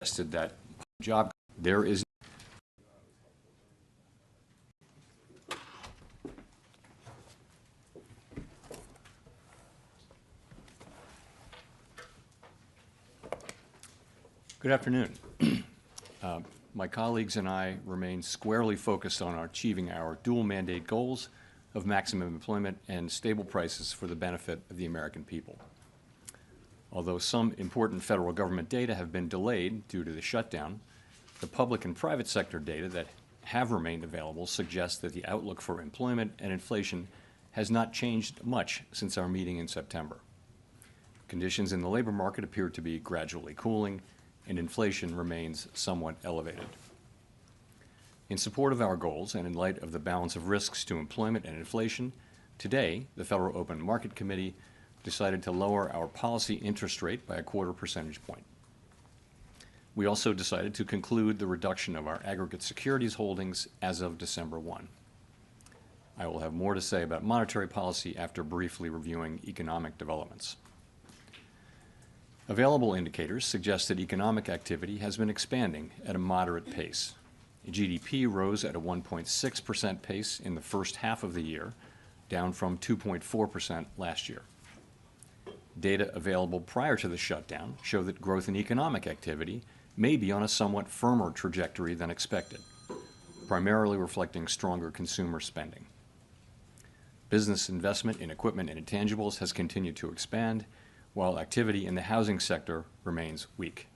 suggested that job there is Good afternoon. My colleagues and I remain squarely focused on achieving our dual mandate goals of maximum employment and stable prices for the benefit of the American people. Although some important federal government data have been delayed due to the shutdown, the public and private sector data that have remained available suggests that the outlook for employment and inflation has not changed much since our meeting in September. Conditions in the labor market appear to be gradually cooling, and inflation remains somewhat elevated. In support of our goals and in light of the balance of risks to employment and inflation, today the Federal Open Market Committee decided to lower our policy interest rate by a 1/4 percentage point. We also decided to conclude the reduction of our aggregate securities holdings as of December 1. I will have more to say about monetary policy after briefly reviewing economic developments. Available indicators suggest that economic activity has been expanding at a moderate pace. GDP rose at a 1.6% pace in the first half of the year, down from 2.4% last year. Data available prior to the shutdown show that growth in economic activity may be on a somewhat firmer trajectory than expected, primarily reflecting stronger consumer spending. Business investment in equipment and intangibles has continued to expand, while activity in the housing sector remains weak.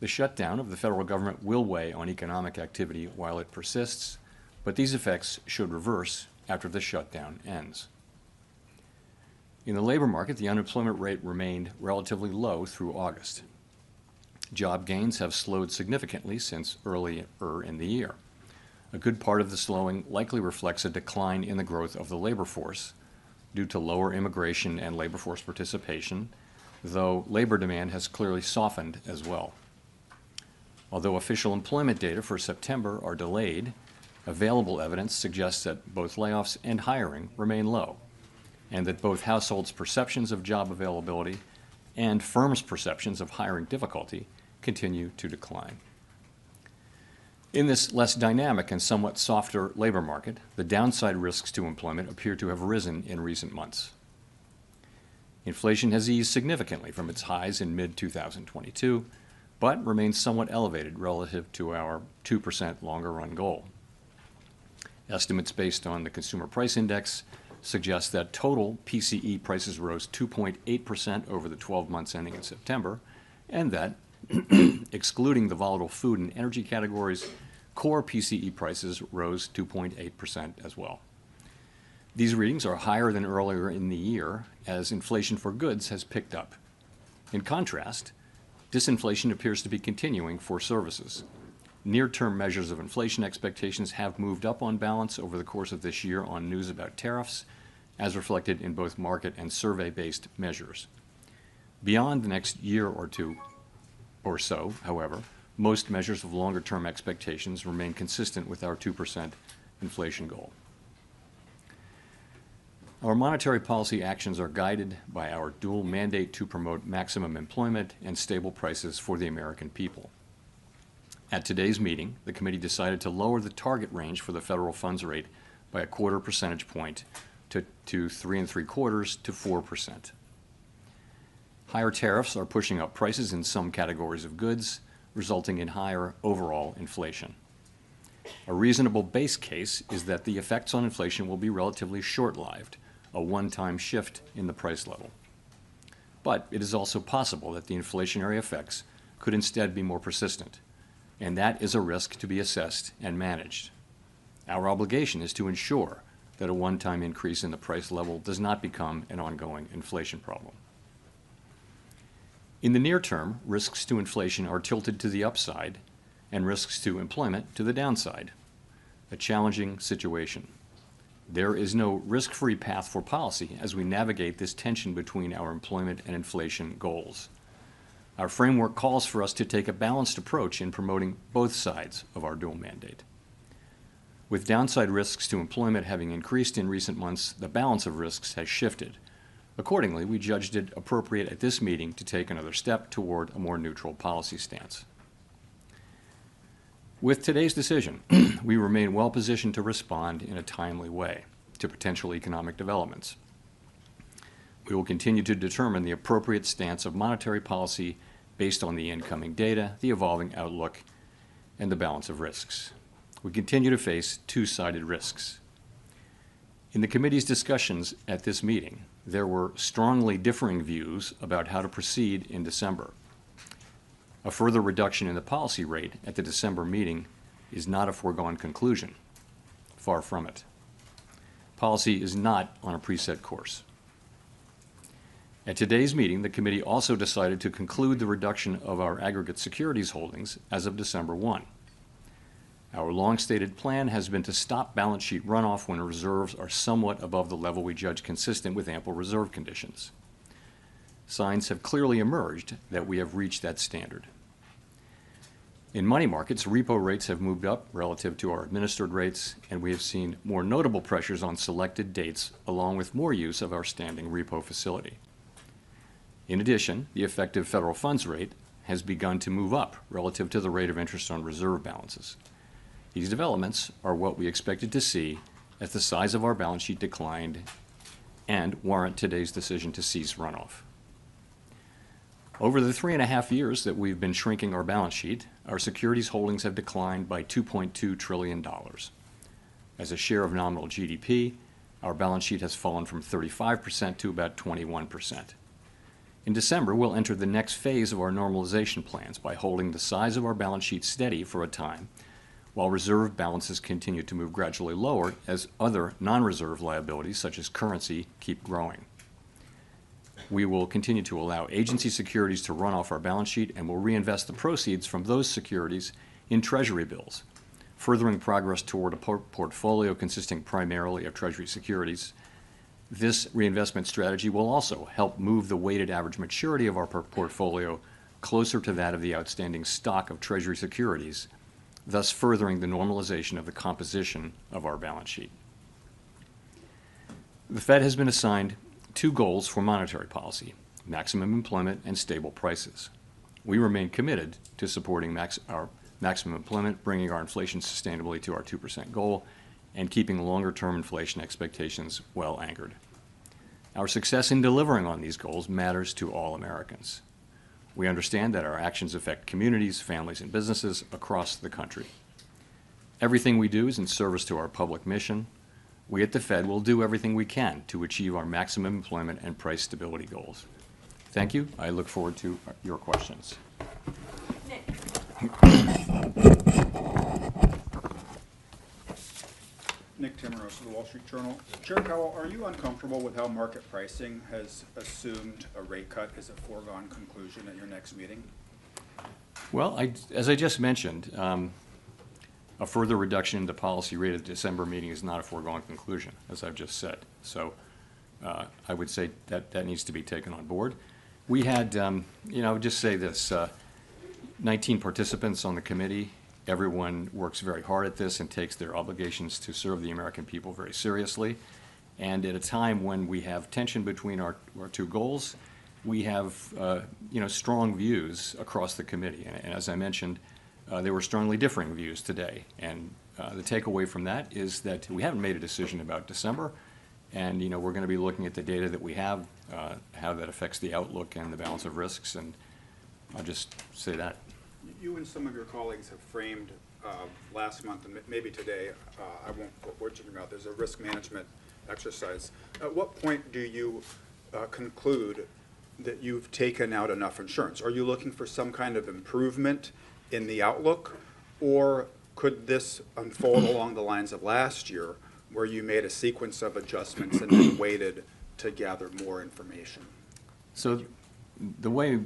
The shutdown of the federal government will weigh on economic activity while it persists, but these effects should reverse after the shutdown ends. In the labor market, the unemployment rate remained relatively low through August. Job gains have slowed significantly since earlier in the year. A good part of the slowing likely reflects a decline in the growth of the labor force due to lower immigration and labor force participation, though labor demand has clearly softened as well. Although official employment data for September are delayed, available evidence suggests that both layoffs and hiring remain low, and that both households' perceptions of job availability and firms' perceptions of hiring difficulty continue to decline. In this less dynamic and somewhat softer labor market, the downside risks to employment appear to have risen in recent months. Inflation has eased significantly from its highs in mid-2022, but remains somewhat elevated relative to our 2% longer-run goal. Estimates based on the Consumer Price Index suggest that total PCE prices rose 2.8% over the 12 months ending in September, and that, excluding the volatile food and energy categories, core PCE prices rose 2.8% as well. These readings are higher than earlier in the year as inflation for goods has picked up. In contrast, disinflation appears to be continuing for services. Near-term measures of inflation expectations have moved up on balance over the course of this year on news about tariffs, as reflected in both market and survey-based measures. Beyond the next year or two or so, however, most measures of longer-term expectations remain consistent with our 2% inflation goal. Our monetary policy actions are guided by our dual mandate to promote maximum employment and stable prices for the American people. At today's meeting, the committee decided to lower the target range for the federal funds rate by a 1/4 percentage point to 3.75% to 4%. Higher tariffs are pushing up prices in some categories of goods, resulting in higher overall inflation. A reasonable base case is that the effects on inflation will be relatively short-lived, a one-time shift in the price level. But it is also possible that the inflationary effects could instead be more persistent, and that is a risk to be assessed and managed. Our obligation is to ensure that a one-time increase in the price level does not become an ongoing inflation problem. In the near term, risks to inflation are tilted to the upside and risks to employment to the downside, a challenging situation. There is no risk-free path for policy as we navigate this tension between our employment and inflation goals. Our framework calls for us to take a balanced approach in promoting both sides of our dual mandate. With downside risks to employment having increased in recent months, the balance of risks has shifted, Accordingly, we judged it appropriate at this meeting to take another step toward a more neutral policy stance. With today's decision, we remain well positioned to respond in a timely way to potential economic developments. We will continue to determine the appropriate stance of monetary policy based on the incoming data, the evolving outlook, and the balance of risks. We continue to face two-sided risks. In the committee's discussions at this meeting, there were strongly differing views about how to proceed in December. A further reduction in the policy rate at the December meeting is not a foregone conclusion. Far from it. Policy is not on a preset course. At today's meeting, the committee also decided to conclude the reduction of our aggregate securities holdings as of December 1. Our long-stated plan has been to stop balance sheet runoff when reserves are somewhat above the level we judge consistent with ample reserve conditions. Signs have clearly emerged that we have reached that standard. In money markets, repo rates have moved up relative to our administered rates, and we have seen more notable pressures on selected dates, along with more use of our standing repo facility. In addition, the effective federal funds rate has begun to move up relative to the rate of interest on reserve balances. These developments are what we expected to see as the size of our balance sheet declined and warrant today's decision to cease runoff. Over the 3.5 years that we've been shrinking our balance sheet, our securities holdings have declined by $2.2 trillion. As a share of nominal GDP, our balance sheet has fallen from 35% to about 21%. In December, we'll enter the next phase of our normalization plans by holding the size of our balance sheet steady for a time, while reserve balances continue to move gradually lower as other non-reserve liabilities, such as currency, keep growing. We will continue to allow agency securities to run off our balance sheet, and will reinvest the proceeds from those securities in Treasury bills, furthering progress toward a portfolio consisting primarily of Treasury securities. This reinvestment strategy will also help move the weighted average maturity of our portfolio closer to that of the outstanding stock of Treasury securities, thus furthering the normalization of the composition of our balance sheet. The Fed has been assigned two goals for monetary policy: maximum employment and stable prices. We remain committed to supporting our maximum employment, bringing our inflation sustainably to our 2% goal, and keeping longer-term inflation expectations well anchored. Our success in delivering on these goals matters to all Americans. We understand that our actions affect communities, families, and businesses across the country. Everything we do is in service to our public mission. We at the Fed will do everything we can to achieve our maximum employment and price stability goals. Thank you. I look forward to your questions. Nick. Nick Timmeros of the Wall Street Journal. Chair Powell, are you uncomfortable with how market pricing has assumed a rate cut is a foregone conclusion at your next meeting? Well, as I just mentioned, a further reduction in the policy rate at the December meeting is not a foregone conclusion, as I've just said. So I would say that that needs to be taken on board. We had, I would just say this, 19 participants on the committee. Everyone works very hard at this and takes their obligations to serve the American people very seriously. And at a time when we have tension between our two goals, we have strong views across the committee. And as I mentioned, there were strongly differing views today. And the takeaway from that is that we haven't made a decision about December. And we're going to be looking at the data that we have, how that affects the outlook and the balance of risks. And I'll just say that. You and some of your colleagues have framed last month and maybe today, I won't put words in your mouth, there's a risk management exercise. At what point do you conclude that you've taken out enough insurance? Are you looking for some kind of improvement in the outlook, or could this unfold along the lines of last year, where you made a sequence of adjustments and then waited to gather more information? So the way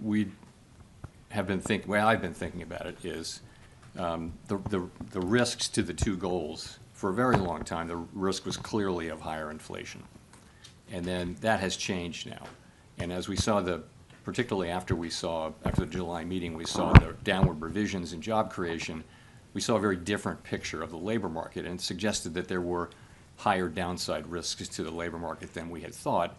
I've been thinking about it is the risks to the two goals. For a very long time, the risk was clearly of higher inflation. And then that has changed now. And as we saw particularly after the July meeting, we saw the downward revisions in job creation, we saw a very different picture of the labor market, and suggested that there were higher downside risks to the labor market than we had thought.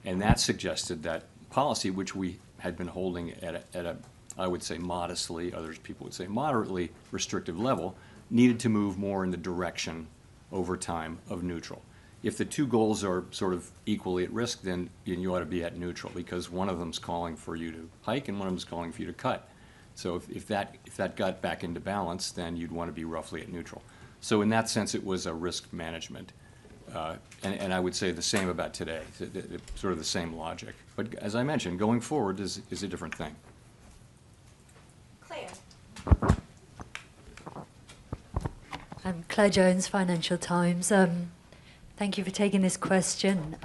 And that suggested that policy, which we had been holding at a I would say modestly, others people would say moderately restrictive level, needed to move more in the direction over time of neutral. If the two goals are sort of equally at risk, then you ought to be at neutral, because one of them's calling for you to hike and one of them's calling for you to cut. So if that got back into balance, then you'd want to be roughly at neutral. So in that sense, it was a risk management. And I would say the same about today, sort of the same logic. But as I mentioned, going forward is a different thing. Claire. I'm Claire Jones, Financial Times. Thank you for taking this question.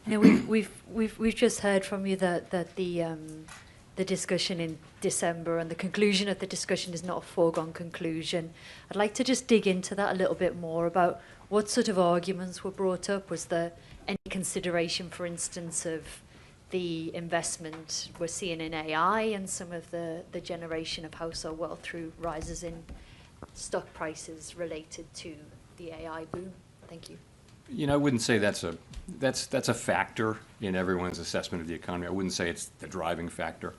We've just heard from you that the discussion in December and the conclusion of the discussion is not a foregone conclusion. I'd like to just dig into that a little bit more about what sort of arguments were brought up. Was there any consideration, for instance, of the investment we're seeing in AI and some of the generation of household wealth through rises in stock prices related to the AI boom? Thank you. You know, I wouldn't say that's a factor in everyone's assessment of the economy. I wouldn't say it's the driving factor.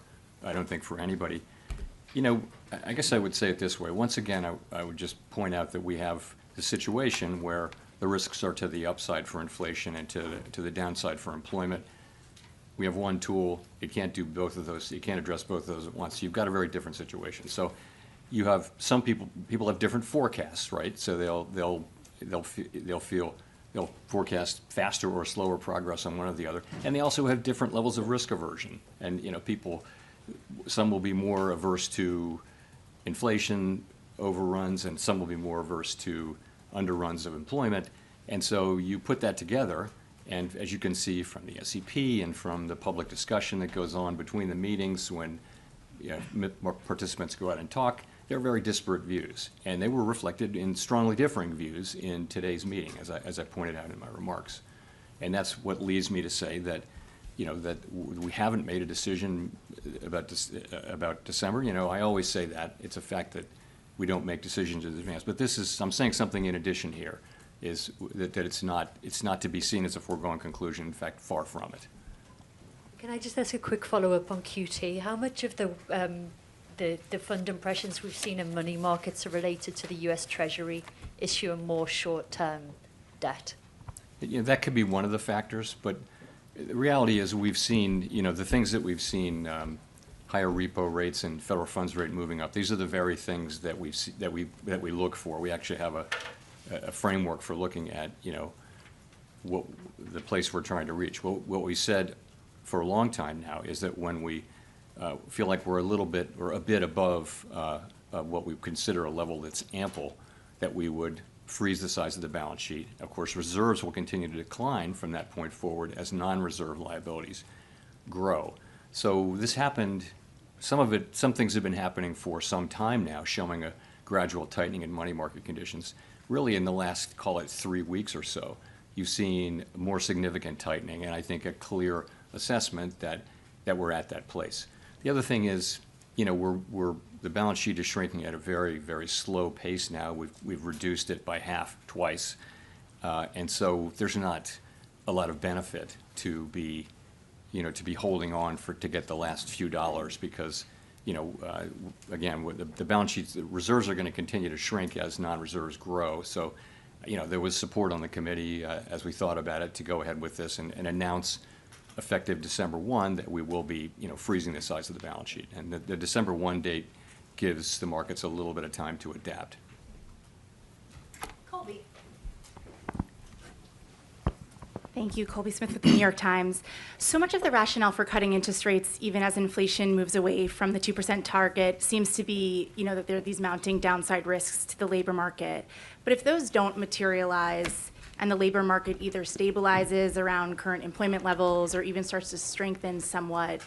I don't think for anybody. You know, I guess I would say it this way. Once again, I would just point out that we have the situation where the risks are to the upside for inflation and to the downside for employment. We have one tool. It can't do both of those. You can't address both of those at once. You've got a very different situation. So you have some people have different forecasts, right? So they'll forecast faster or slower progress on one or the other. And they also have different levels of risk aversion. And, you know, some will be more averse to inflation overruns, and some will be more averse to underruns of employment. And so you put that together, and as you can see from the SEP and from the public discussion that goes on between the meetings when participants go out and talk, they're very disparate views. And they were reflected in strongly differing views in today's meeting, as I pointed out in my remarks. And that's what leads me to say that, you know, that we haven't made a decision about December. You know, I always say that. It's a fact that we don't make decisions in advance. But I'm saying something in addition here, is that it's not to be seen as a foregone conclusion. In fact, far from it. Can I just ask a quick follow-up on QT? How much of the fund impressions we've seen in money markets are related to the U.S. Treasury issuing more short-term debt? You know, that could be one of the factors, but the reality is we've seen, you know, the things that we've seen, higher repo rates and federal funds rate moving up. These are the very things that we look for. We actually have a framework for looking at, you know, what the place we're trying to reach. What we said for a long time now is that when we feel like we're a bit above what we consider a level that's ample, that we would freeze the size of the balance sheet. Of course, reserves will continue to decline from that point forward as non-reserve liabilities grow. So this happened, some things have been happening for some time now, showing a gradual tightening in money market conditions. Really in the last, call it 3 weeks or so, you've seen more significant tightening, and I think a clear assessment that we're at that place. The other thing is, you know, the balance sheet is shrinking at a very, very slow pace now. We've reduced it by half twice, and so there's not a lot of benefit to be holding on to get the last few dollars, because, you know, again, the balance sheets, the reserves are going to continue to shrink as non-reserves grow. So, you know, there was support on the committee as we thought about it to go ahead with this and announce effective December 1 that we will be, you know, freezing the size of the balance sheet. And the December 1 date gives the markets a little bit of time to adapt. Colby. Thank you. Colby Smith with the New York Times. So much of the rationale for cutting interest rates, even as inflation moves away from the 2% target, seems to be, you know, that there are these mounting downside risks to the labor market. But if those don't materialize and the labor market either stabilizes around current employment levels or even starts to strengthen somewhat,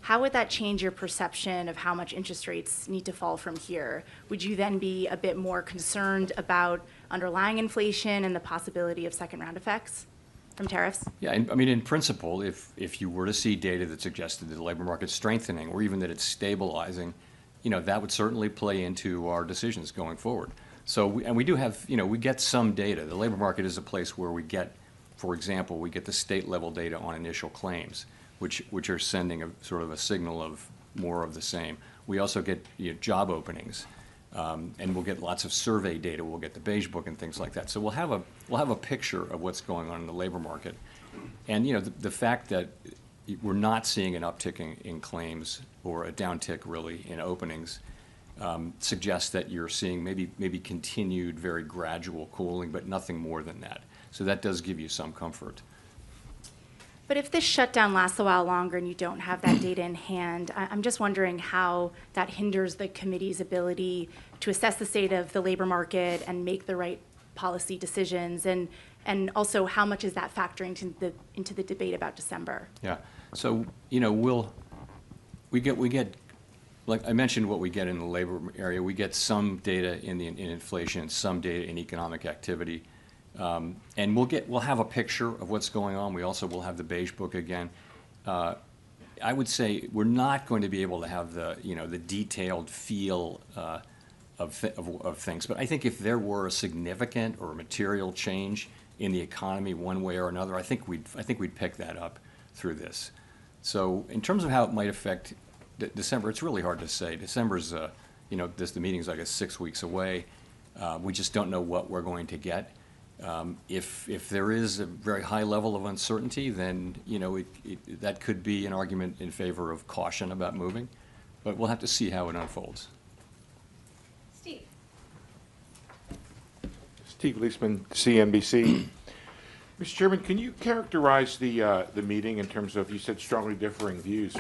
how would that change your perception of how much interest rates need to fall from here? Would you then be a bit more concerned about underlying inflation and the possibility of second-round effects from tariffs? Yeah, I mean, in principle, if you were to see data that suggested that the labor market's strengthening or even that it's stabilizing, you know, that would certainly play into our decisions going forward. So, and we do have, you know, we get some data. The labor market is a place where we get For example, we get the state level data on initial claims, which are sending a sort of a signal of more of the same. We also get job openings, and we'll get lots of survey data. We'll get the Beige Book and things like that. So we'll have a picture of what's going on in the labor market, and the fact that we're not seeing an uptick in claims or a downtick really in openings suggests that you're seeing maybe continued very gradual cooling, but nothing more than that. So that does give you some comfort. But if this shutdown lasts a while longer and you don't have that data in hand, I'm just wondering how that hinders the committee's ability to assess the state of the labor market and make the right policy decisions, and also how much is that factoring into the debate about December? Yeah. So we get like I mentioned what we get in the labor area. We get some data in inflation, some data in economic activity. And we'll have a picture of what's going on. We also will have the Beige Book again. I would say we're not going to be able to have the detailed feel of things. But I think if there were a significant or material change in the economy one way or another, I think we'd pick that up through this. So in terms of how it might affect December, it's really hard to say. December's the meeting's like 6 weeks away. We just don't know what we're going to get. If there is a very high level of uncertainty, then that could be an argument in favor of caution about moving, but we'll have to see how it unfolds. Steve Leisman, CNBC. Mr. Chairman, can you characterize the meeting in terms of, you said strongly differing views.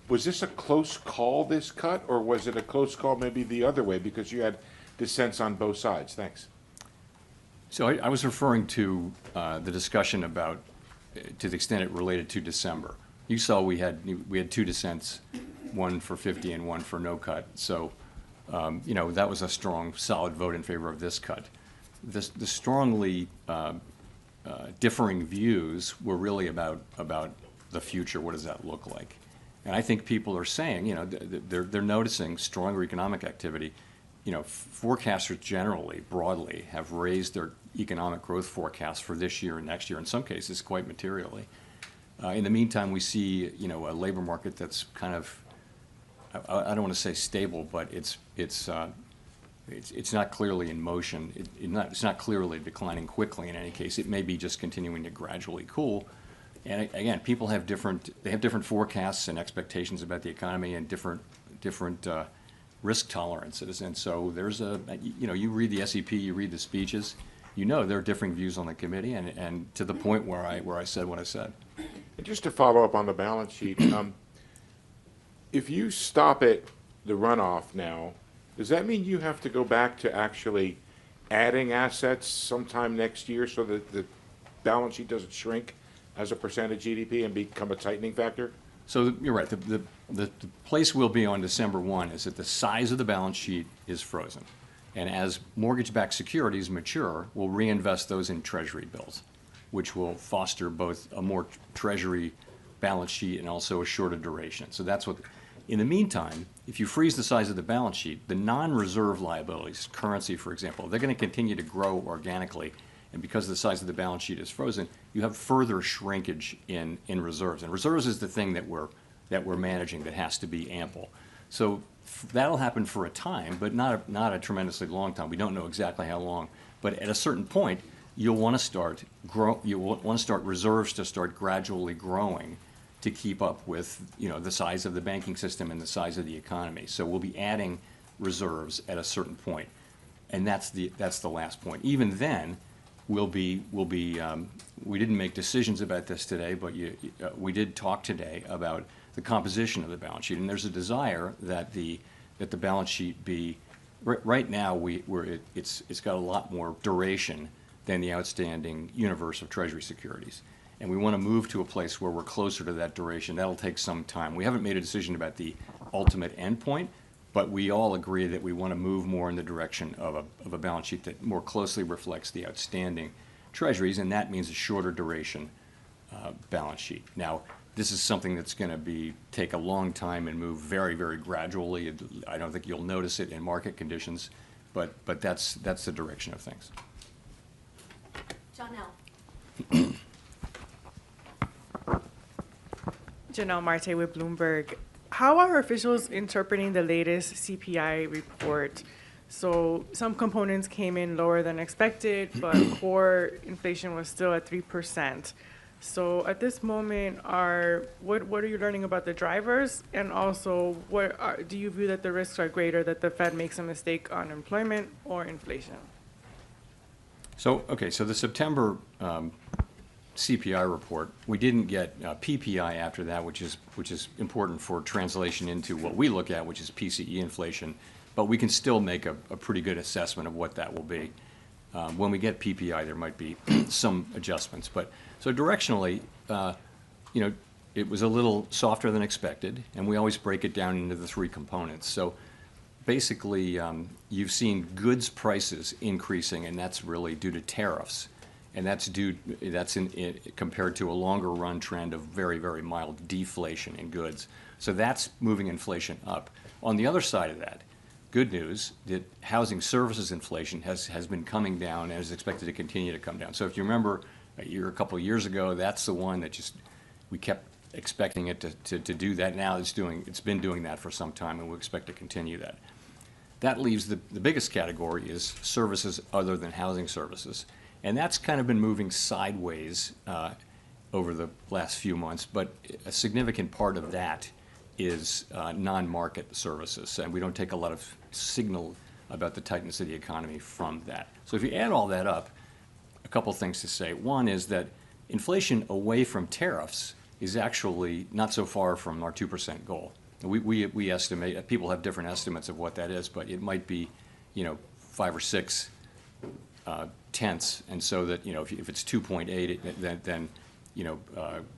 Was this a close call, this cut, or was it a close call maybe the other way because you had dissents on both sides? Thanks. So I was referring to the discussion about, to the extent it related to December. You saw we had 2 dissents, one for 50 and one for no cut. So, that was a strong, solid vote in favor of this cut. The strongly differing views were really about the future. What does that look like? And I think people are saying, they're noticing stronger economic activity. Forecasters generally, broadly, have raised their economic growth forecasts for this year and next year, in some cases quite materially. In the meantime, we see, a labor market that's kind of, I don't want to say stable, but it's not clearly in motion. It's not clearly declining quickly in any case. It may be just continuing to gradually cool. And again, people have different forecasts and expectations about the economy and different risk tolerances. And so there's you read the SEP, you read the speeches, there are differing views on the committee, and to the point where I said what I said. And just to follow up on the balance sheet, if you stop the runoff now, does that mean you have to go back to actually adding assets sometime next year so that the balance sheet doesn't shrink as a percent of GDP and become a tightening factor? So you're right. The place we'll be on December 1 is that the size of the balance sheet is frozen. And as mortgage-backed securities mature, we'll reinvest those in Treasury bills, which will foster both a more Treasury balance sheet and also a shorter duration. So that's what. In the meantime, if you freeze the size of the balance sheet, the non-reserve liabilities, currency, for example, they're going to continue to grow organically. And because the size of the balance sheet is frozen, you have further shrinkage in reserves. And reserves is the thing that we're managing that has to be ample. So that'll happen for a time, but not a tremendously long time. We don't know exactly how long. But at a certain point, you'll want to start reserves to start gradually growing to keep up with the size of the banking system and the size of the economy. So we'll be adding reserves at a certain point, and that's the last point. Even then, we didn't make decisions about this today, but we did talk today about the composition of the balance sheet, and there's a desire that the balance sheet be right now it's got a lot more duration than the outstanding universe of Treasury securities. And we want to move to a place where we're closer to that duration. That'll take some time. We haven't made a decision about the ultimate endpoint, but we all agree that we want to move more in the direction of a balance sheet that more closely reflects the outstanding treasuries, and that means a shorter duration balance sheet. Now, this is something that's going to take a long time and move very, very gradually. I don't think you'll notice it in market conditions, but that's the direction of things. John L. Janelle Marte with Bloomberg. How are officials interpreting the latest CPI report? So some components came in lower than expected, but core inflation was still at 3%. So at this moment, what are you learning about the drivers? And also, do you view that the risks are greater that the Fed makes a mistake on employment or inflation? So, okay, so the September CPI report, we didn't get PPI after that, which is important for translation into what we look at, which is PCE inflation. But we can still make a pretty good assessment of what that will be. When we get PPI, there might be some adjustments. But so directionally, it was a little softer than expected, and we always break it down into the three components. So basically, you've seen goods prices increasing, and that's really due to tariffs. And that's compared to a longer run trend of very, very mild deflation in goods. So that's moving inflation up. On the other side of that, good news that housing services inflation has been coming down and is expected to continue to come down. So if you remember a couple of years ago, that's the one that we kept expecting it to do that. Now it's been doing that for some time, and we expect to continue that. That leaves the biggest category is services other than housing services. And that's kind of been moving sideways over the last few months, but a significant part of that is non-market services. And we don't take a lot of signal about the tightness of the economy from that. So if you add all that up, a couple things to say. One is that inflation away from tariffs is actually not so far from our 2% goal. We estimate, people have different estimates of what that is, but it might be, 5 or 6 tenths, and so that if it's 2.8, then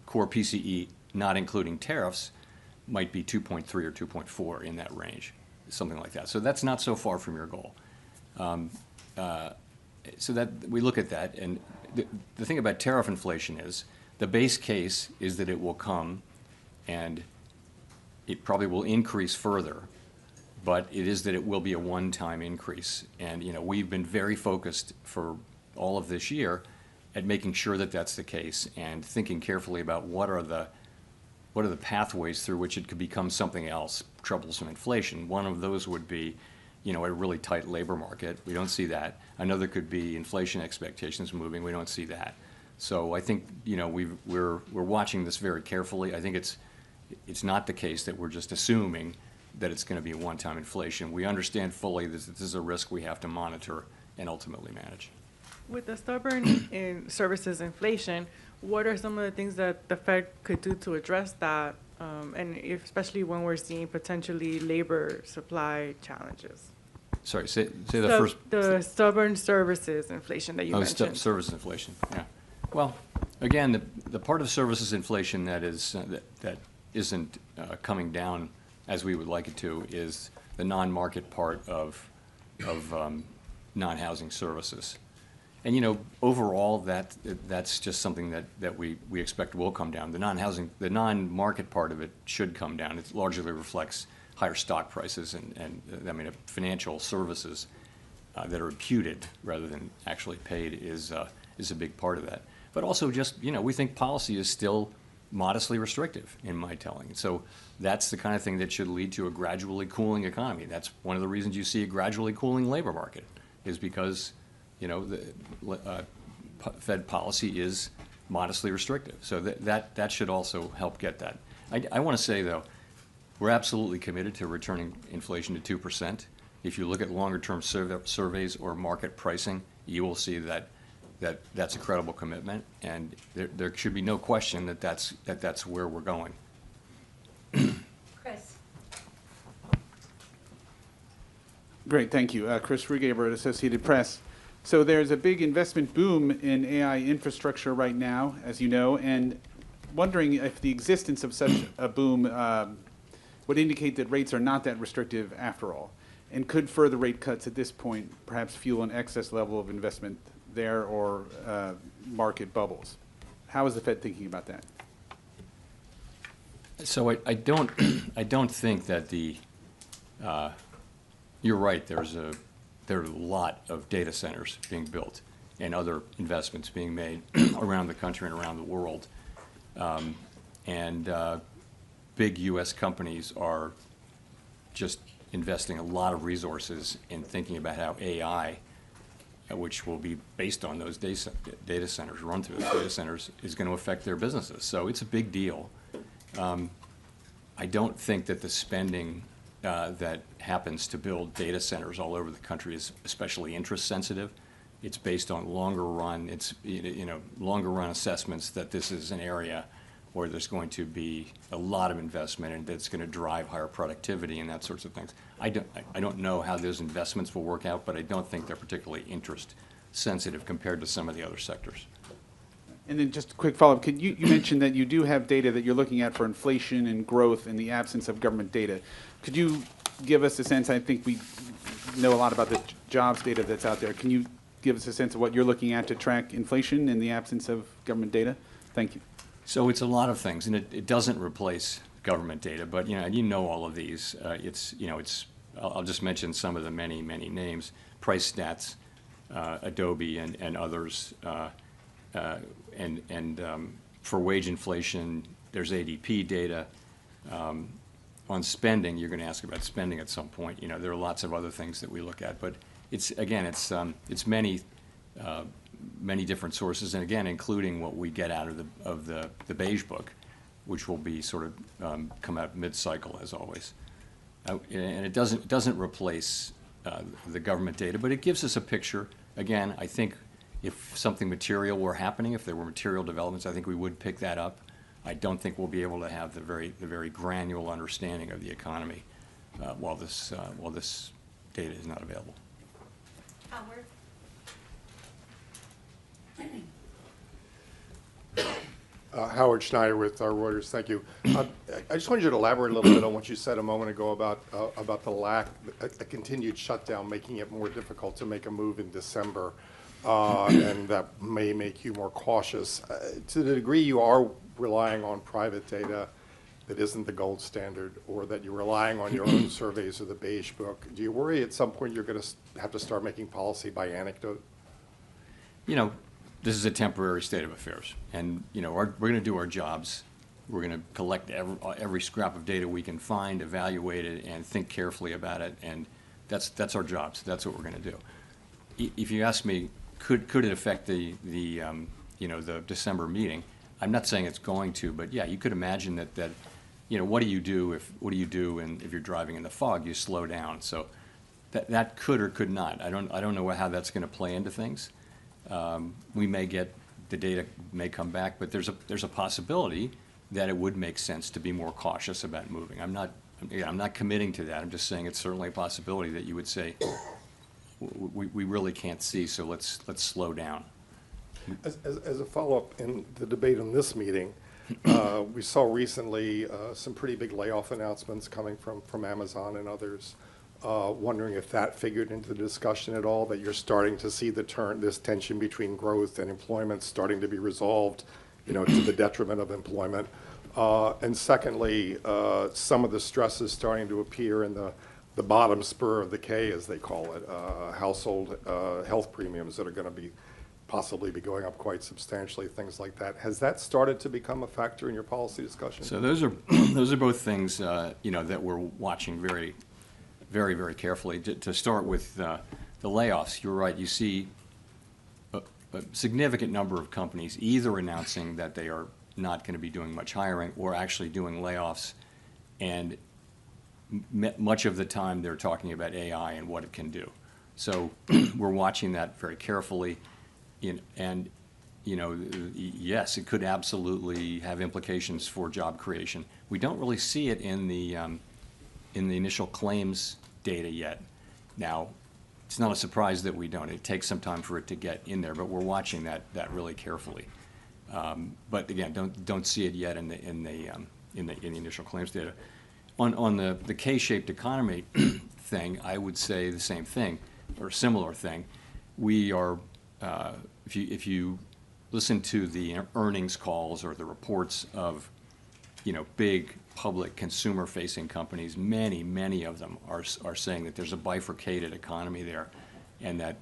core PCE, not including tariffs, might be 2.3 or 2.4 in that range, something like that. So that's not so far from your goal. So that we look at that, and the thing about tariff inflation is the base case is that it will come, and it probably will increase further. But it is that it will be a one-time increase. And, we've been very focused for all of this year at making sure that that's the case and thinking carefully about what are the pathways through which it could become something else, troublesome inflation. One of those would be, a really tight labor market. We don't see that. Another could be inflation expectations moving. We don't see that. So I think, we're watching this very carefully. I think it's not the case that we're just assuming that it's going to be a one-time inflation. We understand fully that this is a risk we have to monitor and ultimately manage. With the stubborn in services inflation, what are some of the things that the Fed could do to address that, and especially when we're seeing potentially labor supply challenges? Sorry, say the first. The stubborn services inflation that you mentioned. Services inflation, yeah. Well, again, the part of services inflation that isn't coming down as we would like it to is the non-market part of non-housing services. And overall, that's just something that we expect will come down. The non-market part of it should come down. It largely reflects higher stock prices and financial services that are imputed rather than actually paid is a big part of that. But also just, we think policy is still modestly restrictive in my telling. So that's the kind of thing that should lead to a gradually cooling economy. That's one of the reasons you see a gradually cooling labor market is because, the Fed policy is modestly restrictive. So that should also help get that. I want to say, though, we're absolutely committed to returning inflation to 2%. If you look at longer-term surveys or market pricing, you will see that's a credible commitment, and there should be no question that that's where we're going. Chris. Great, thank you. Chris Rugaber at Associated Press. So there's a big investment boom in AI infrastructure right now, as you know, and wondering if the existence of such a boom would indicate that rates are not that restrictive after all, and could further rate cuts at this point perhaps fuel an excess level of investment there or market bubbles? How is the Fed thinking about that? So I don't think that you're right. There are a lot of data centers being built, and other investments being made around the country and around the world. Big U.S. companies are just investing a lot of resources in thinking about how AI, which will be based on those data centers, run through those data centers, is going to affect their businesses. So it's a big deal. I don't think that the spending that happens to build data centers all over the country is especially interest sensitive. It's based on longer run, longer run assessments that this is an area where there's going to be a lot of investment and that's going to drive higher productivity and that sorts of things. I don't know how those investments will work out, but I don't think they're particularly interest sensitive compared to some of the other sectors. And then just a quick follow-up. You mentioned that you do have data that you're looking at for inflation and growth in the absence of government data. Could you give us a sense? I think we know a lot about the jobs data that's out there. Can you give us a sense of what you're looking at to track inflation in the absence of government data? Thank you. So it's a lot of things, and it doesn't replace government data, but you know all of these. I'll just mention some of the many names: Price Stats, Adobe, and others. For wage inflation, there's ADP data. On spending, you're going to ask about spending at some point. There are lots of other things that we look at, but it's many different sources, and again, including what we get out of the Beige Book, which will be sort of come out mid-cycle as always. And it doesn't replace the government data, but it gives us a picture. Again, I think if something material were happening, if there were material developments, I think we would pick that up. I don't think we'll be able to have the very granular understanding of the economy while this data is not available. Howard. Howard Schneider with Reuters. Thank you. I just wanted you to elaborate a little bit on what you said a moment ago about a continued shutdown, making it more difficult to make a move in December, and that may make you more cautious. To the degree you are relying on private data that isn't the gold standard, or that you're relying on your own surveys or the Beige Book, do you worry at some point you're going to have to start making policy by anecdote? This is a temporary state of affairs, and we're going to do our jobs. We're going to collect every scrap of data we can find, evaluate it, and think carefully about it, and that's our jobs. That's what we're going to do. If you ask me, could it affect the December meeting? I'm not saying it's going to, but yeah, you could imagine that what do you do if you're driving in the fog? You slow down. So that could or could not. I don't know how that's going to play into things. We may get the data may come back, but there's a possibility that it would make sense to be more cautious about moving. I'm not committing to that. I'm just saying it's certainly a possibility that you would say we really can't see, so let's slow down. As a follow-up, in the debate in this meeting, we saw recently some pretty big layoff announcements coming from Amazon and others. Wondering if that figured into the discussion at all, that you're starting to see this tension between growth and employment starting to be resolved, to the detriment of employment. And secondly, some of the stress is starting to appear in the bottom spur of the K, as they call it, household health premiums that are going to possibly be going up quite substantially, things like that. Has that started to become a factor in your policy discussion? So those are both things that we're watching very, very carefully. To start with the layoffs, you're right. You see a significant number of companies either announcing that they are not going to be doing much hiring or actually doing layoffs, and much of the time they're talking about AI and what it can do. So we're watching that very carefully, and yes, it could absolutely have implications for job creation. We don't really see it in the initial claims data yet. Now, it's not a surprise that we don't. It takes some time for it to get in there, but we're watching that really carefully. But again, don't see it yet in the initial claims data. On the K-shaped economy thing, I would say the same thing or a similar thing. We are, if you listen to the earnings calls or the reports of big public consumer-facing companies, many of them are saying that there's a bifurcated economy there, and that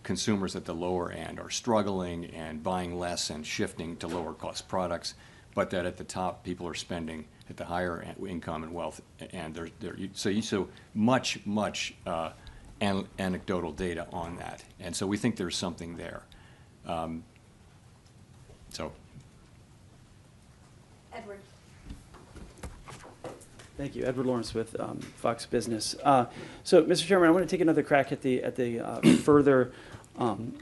consumers at the lower end are struggling and buying less and shifting to lower cost products, but that at the top, people are spending at the higher income and wealth, and so much anecdotal data on that, and so we think there's something there. So. Edward. Thank you. Edward Lawrence with Fox Business. So, Mr. Chairman, I want to take another crack at the further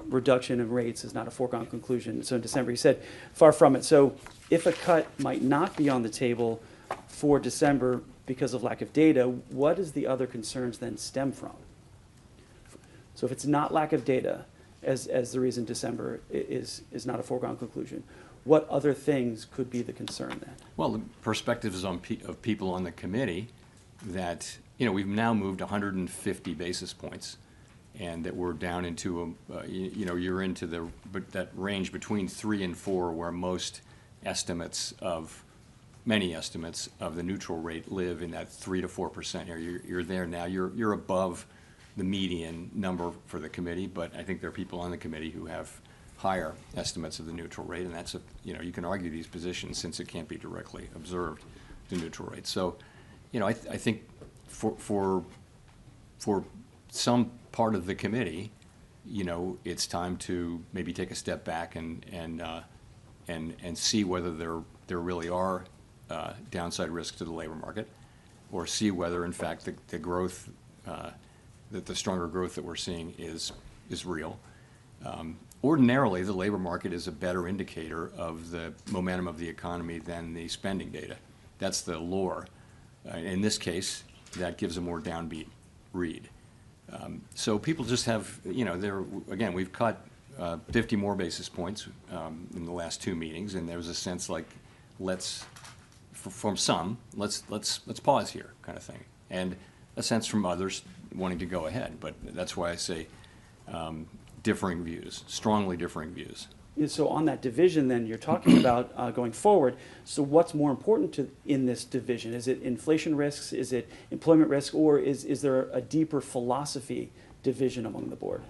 reduction in rates is not a foregone conclusion. So in December, you said far from it. So if a cut might not be on the table for December because of lack of data, what does the other concerns then stem from? So if it's not lack of data as the reason December is not a foregone conclusion, what other things could be the concern then? Well, the perspectives of people on the committee that, we've now moved 150 basis points, and that we're down into, you're into that range between 3 and 4 where many estimates of the neutral rate live in that 3 to 4% area. You're there now. You're above the median number for the committee, but I think there are people on the committee who have higher estimates of the neutral rate, and that's you can argue these positions since it can't be directly observed, the neutral rate. So, I think for some part of the committee, it's time to maybe take a step back and see whether there really are downside risks to the labor market, or see whether in fact the growth that the stronger growth that we're seeing is real. Ordinarily, the labor market is a better indicator of the momentum of the economy than the spending data. That's the lore. In this case, that gives a more downbeat read. So people just have, again, we've cut 50 more basis points in the last 2 meetings, and there was a sense like, from some, let's pause here, kind of thing, and a sense from others wanting to go ahead. But that's why I say differing views, strongly differing views. So on that division then, you're talking about going forward. So what's more important in this division? Is it inflation risks? Is it employment risk? Or is there a deeper philosophy division among the board?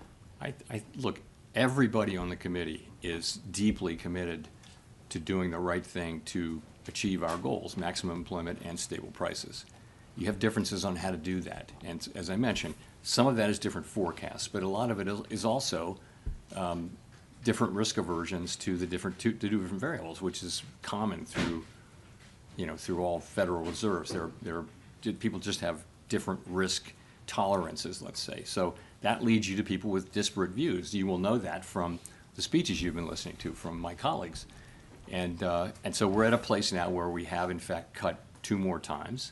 Look, everybody on the committee is deeply committed to doing the right thing to achieve our goals, maximum employment and stable prices. You have differences on how to do that. And as I mentioned, some of that is different forecasts, but a lot of it is also different risk aversions to the different variables, which is common through all Federal Reserves. People just have different risk tolerances, let's say. So that leads you to people with disparate views. You will know that from the speeches you've been listening to from my colleagues. And so we're at a place now where we have in fact cut 2 more times.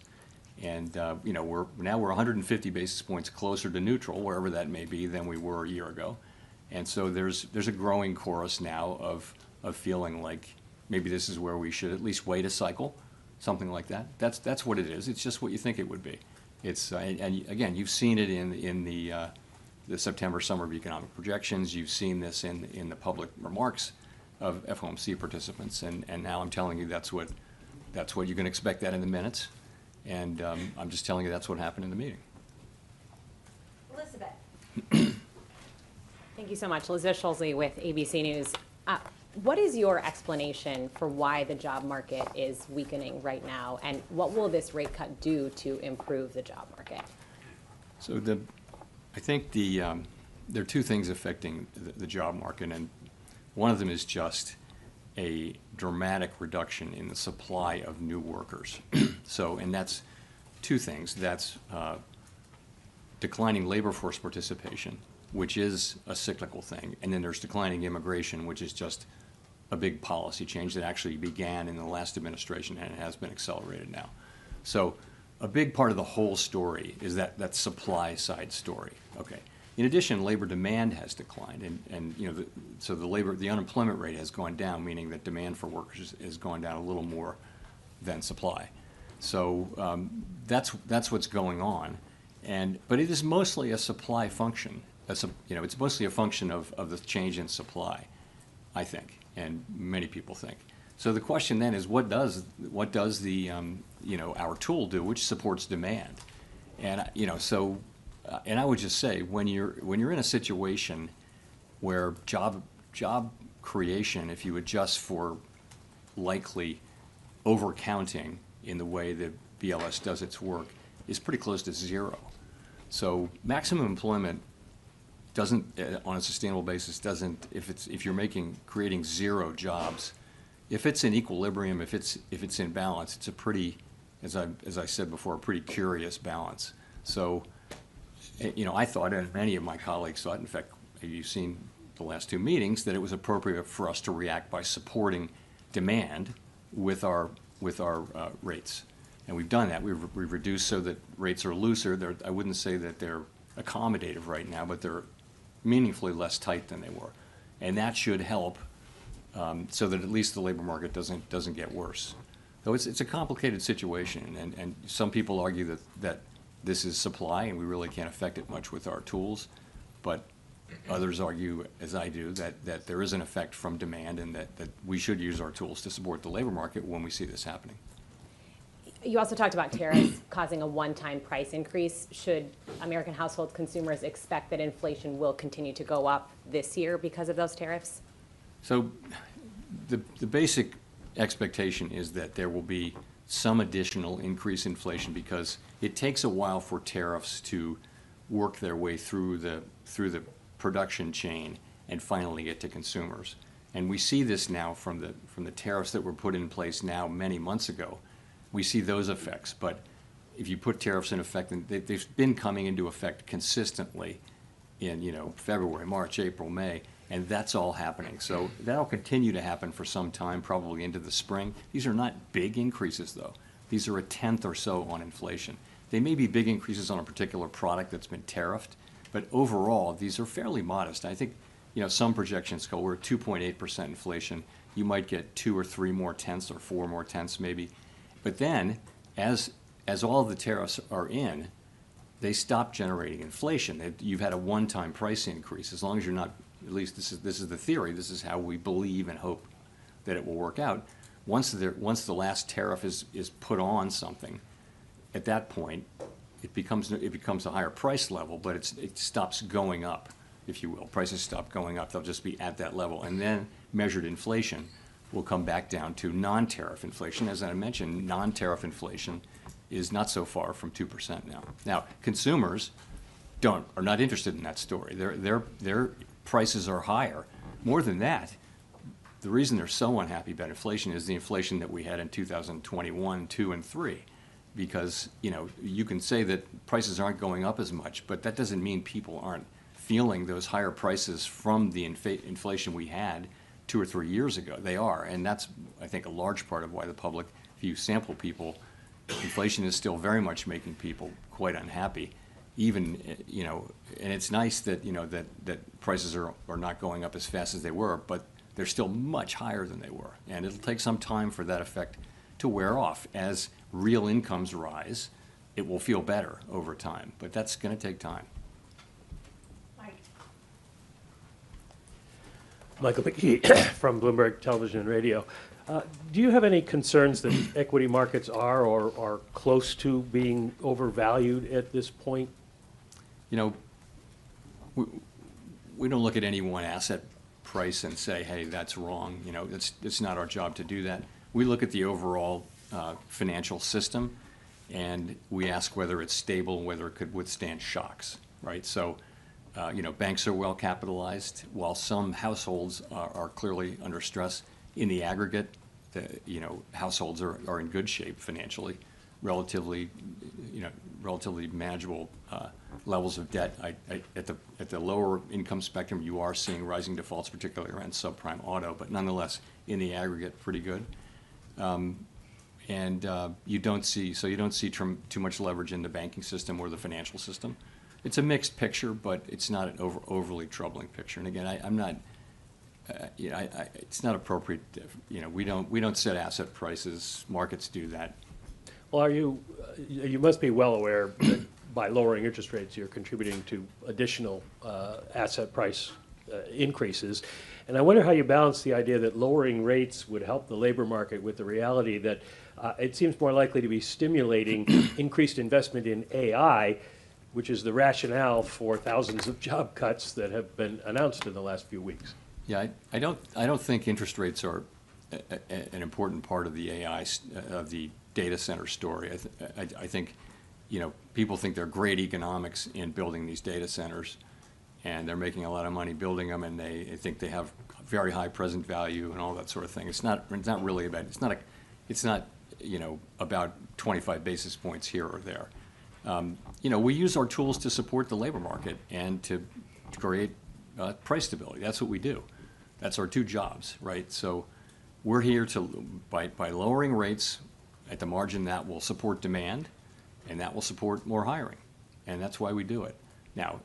And we're 150 basis points closer to neutral, wherever that may be, than we were a year ago. And so there's a growing chorus now of feeling like maybe this is where we should at least wait a cycle, something like that. That's what it is. It's just what you think it would be. It's and again, you've seen it in the September Summer of Economic Projections. You've seen this in the public remarks of FOMC participants, and now I'm telling you that's what you can expect that in the minutes. And I'm just telling you that's what happened in the meeting. Elizabeth. Thank you so much. Elizabeth Schulze with ABC News. What is your explanation for why the job market is weakening right now, and what will this rate cut do to improve the job market? So I think there are 2 things affecting the job market, and one of them is just a dramatic reduction in the supply of new workers. And that's 2 things. That's declining labor force participation, which is a cyclical thing, and then there's declining immigration, which is just a big policy change that actually began in the last administration and it has been accelerated now. So a big part of the whole story is that supply side story. Okay. In addition, labor demand has declined, and the unemployment rate has gone down, meaning that demand for workers has gone down a little more than supply. So that's what's going on, but it is mostly a supply function. It's mostly a function of the change in supply, I think, and many people think. So the question then is, what does the our tool do, which supports demand, and I would just say when you're in a situation where job creation, if you adjust for likely overcounting in the way that BLS does its work, is pretty close to zero. So maximum employment doesn't, on a sustainable basis, doesn't, if you're creating zero jobs, if it's in equilibrium, if it's in balance, it's a pretty, as I said before, a pretty curious balance. So, I thought, and many of my colleagues thought, in fact, you've seen the last two meetings, that it was appropriate for us to react by supporting demand with our rates. And we've done that. We've reduced so that rates are looser. I wouldn't say that they're accommodative right now, but they're meaningfully less tight than they were. And that should help so that at least the labor market doesn't get worse. Though it's a complicated situation, and some people argue that this is supply and we really can't affect it much with our tools, but others argue, as I do, that there is an effect from demand and that we should use our tools to support the labor market when we see this happening. You also talked about tariffs causing a one-time price increase. Should American household consumers expect that inflation will continue to go up this year because of those tariffs? So the basic expectation is that there will be some additional increase in inflation because it takes a while for tariffs to work their way through the production chain and finally get to consumers. And we see this now from the tariffs that were put in place now many months ago. We see those effects, but if you put tariffs in effect, and they've been coming into effect consistently in February, March, April, May, and that's all happening. So that'll continue to happen for some time, probably into the spring. These are not big increases, though. These are a tenth or so on inflation. They may be big increases on a particular product that's been tariffed, but overall, these are fairly modest. I think some projections go, we're at 2.8% inflation. You might get 2 or 3 more tenths or 4 more tenths maybe. But then, as all of the tariffs are in, they stop generating inflation. You've had a one-time price increase. As long as you're not, at least this is the theory, this is how we believe and hope that it will work out. Once the last tariff is put on something, at that point, it becomes a higher price level, but it stops going up, if you will. Prices stop going up. They'll just be at that level. And then measured inflation will come back down to non-tariff inflation. As I mentioned, non-tariff inflation is not so far from 2% now. Now, consumers are not interested in that story. Their prices are higher. More than that, the reason they're so unhappy about inflation is the inflation that we had in 2021, 2, and 3. Because you can say that prices aren't going up as much, but that doesn't mean people aren't feeling those higher prices from the inflation we had 2 or 3 years ago. They are, and that's, I think, a large part of why the public, if you sample people, inflation is still very much making people quite unhappy. Even, and it's nice that, that prices are not going up as fast as they were, but they're still much higher than they were. And it'll take some time for that effect to wear off. As real incomes rise, it will feel better over time, but that's going to take time. Michael McKee from Bloomberg Television and Radio. Do you have any concerns that equity markets are or are close to being overvalued at this point? We don't look at any one asset price and say, hey, that's wrong. It's not our job to do that. We look at the overall financial system, and we ask whether it's stable and whether it could withstand shocks, right? So, banks are well capitalized, while some households are clearly under stress. In the aggregate, households are in good shape financially, relatively manageable levels of debt. At the lower income spectrum, you are seeing rising defaults, particularly around subprime auto, but nonetheless, in the aggregate, pretty good. You don't see too much leverage in the banking system or the financial system. It's a mixed picture, but it's not an overly troubling picture. And again, I'm not. It's not appropriate. We don't set asset prices. Markets do that. Well, you must be well aware that by lowering interest rates, you're contributing to additional asset price increases. And I wonder how you balance the idea that lowering rates would help the labor market with the reality that it seems more likely to be stimulating increased investment in AI which is the rationale for thousands of job cuts that have been announced in the last few weeks. Yeah, I don't think interest rates are an important part of the AI, of the data center story. I think, you know, people think they're great economics in building these data centers, and they're making a lot of money building them, and they think they have very high present value and all that sort of thing. It's not really about, it's not, you know, about 25 basis points here or there. You know, we use our tools to support the labor market and to create price stability. That's what we do. That's our two jobs, right? So we're here to, by lowering rates at the margin, that will support demand, and that will support more hiring. And that's why we do it. Now,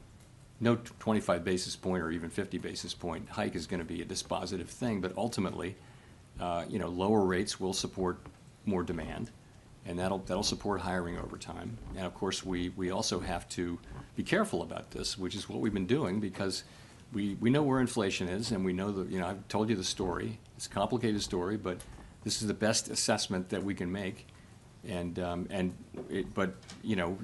no 25 basis point or even 50 basis point hike is going to be a dispositive thing, but ultimately, you know, lower rates will support more demand, and that'll support hiring over time. And of course, we also have to be careful about this, which is what we've been doing, because we know where inflation is, and we know that, you know, I've told you the story. It's a complicated story, but this is the best assessment that we can make. But you know,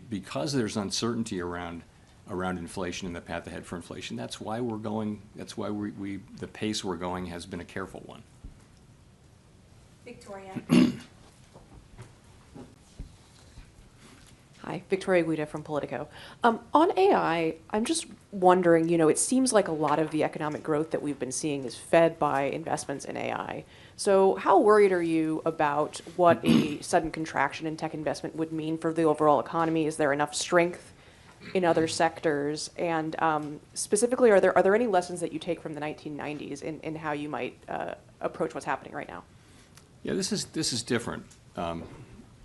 because there's uncertainty around inflation and the path ahead for inflation, that's why we're going. That's why the pace we're going has been a careful one. Victoria. Hi, Victoria Guida from Politico. On AI, I'm just wondering, you know, it seems like a lot of the economic growth that we've been seeing is fed by investments in AI. So how worried are you about what a sudden contraction in tech investment would mean for the overall economy? Is there enough strength in other sectors? And specifically, are there any lessons that you take from the 1990s in how you might approach what's happening right now? Yeah, this is different.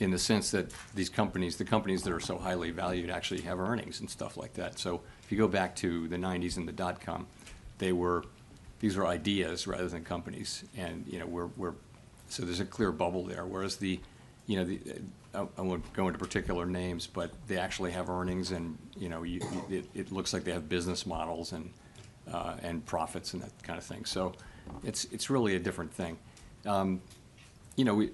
In the sense that these companies, the companies that are so highly valued, actually have earnings and stuff like that. So if you go back to the 90s and the dot-com, these were ideas rather than companies, and you know so there's a clear bubble there. Whereas I won't go into particular names, but they actually have earnings, and you know it looks like they have business models and profits and that kind of thing. So it's really a different thing. You know,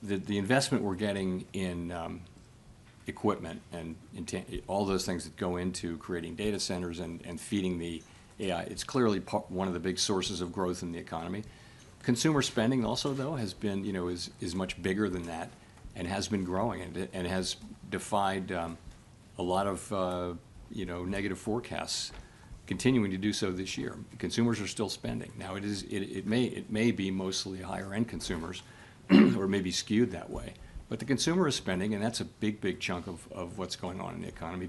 the investment we're getting in equipment and all those things that go into creating data centers and feeding the AI, it's clearly one of the big sources of growth in the economy. Consumer spending also, though, has been, you know, is much bigger than that and has been growing and has defied a lot of, you know, negative forecasts, continuing to do so this year. Consumers are still spending. Now, it may be mostly higher end consumers, or maybe skewed that way, but the consumer is spending, and that's a big chunk of what's going on in the economy,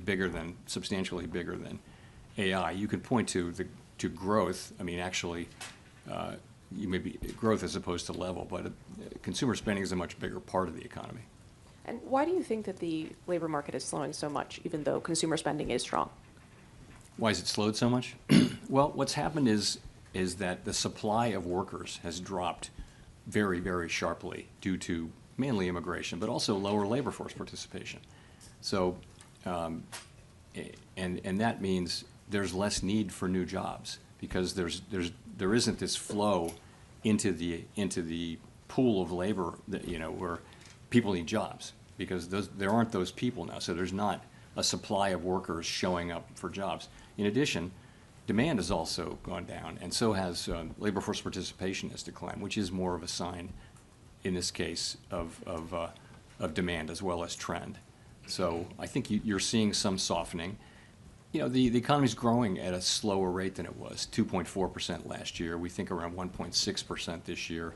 substantially bigger than AI. You can point to growth. I mean, actually, you may be growth as opposed to level, but consumer spending is a much bigger part of the economy. And why do you think that the labor market is slowing so much, even though consumer spending is strong? Why has it slowed so much? Well, what's happened is that the supply of workers has dropped very sharply due to mainly immigration, but also lower labor force participation. So, and that means there's less need for new jobs because there isn't this flow into the pool of labor that, you know, where people need jobs, because there aren't those people now. So there's not a supply of workers showing up for jobs. In addition, demand has also gone down, and so has labor force participation has declined, which is more of a sign, in this case, of demand as well as trend. So I think you're seeing some softening. You know, the economy's growing at a slower rate than it was, 2.4% last year. We think around 1.6% this year.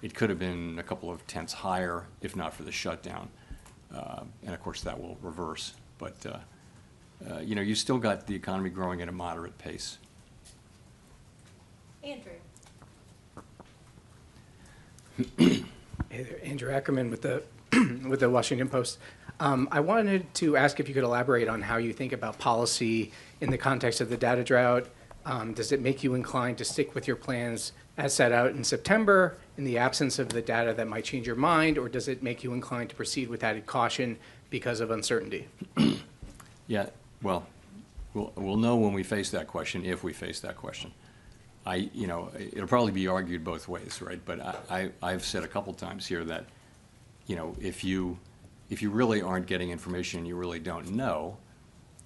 It could have been a couple of tenths higher if not for the shutdown. And of course, that will reverse. But you know, you still got the economy growing at a moderate pace. Andrew. Hey there, Andrew Ackerman with the with the Washington Post. I wanted to ask if you could elaborate on how you think about policy in the context of the data drought. Does it make you inclined to stick with your plans as set out in September in the absence of the data that might change your mind, or does it make you inclined to proceed with added caution because of uncertainty? Yeah, well, we'll know when we face that question, if we face that question. You know, it'll probably be argued both ways, right? But I've said a couple times here that, you know, if you if you really aren't getting information you really don't know,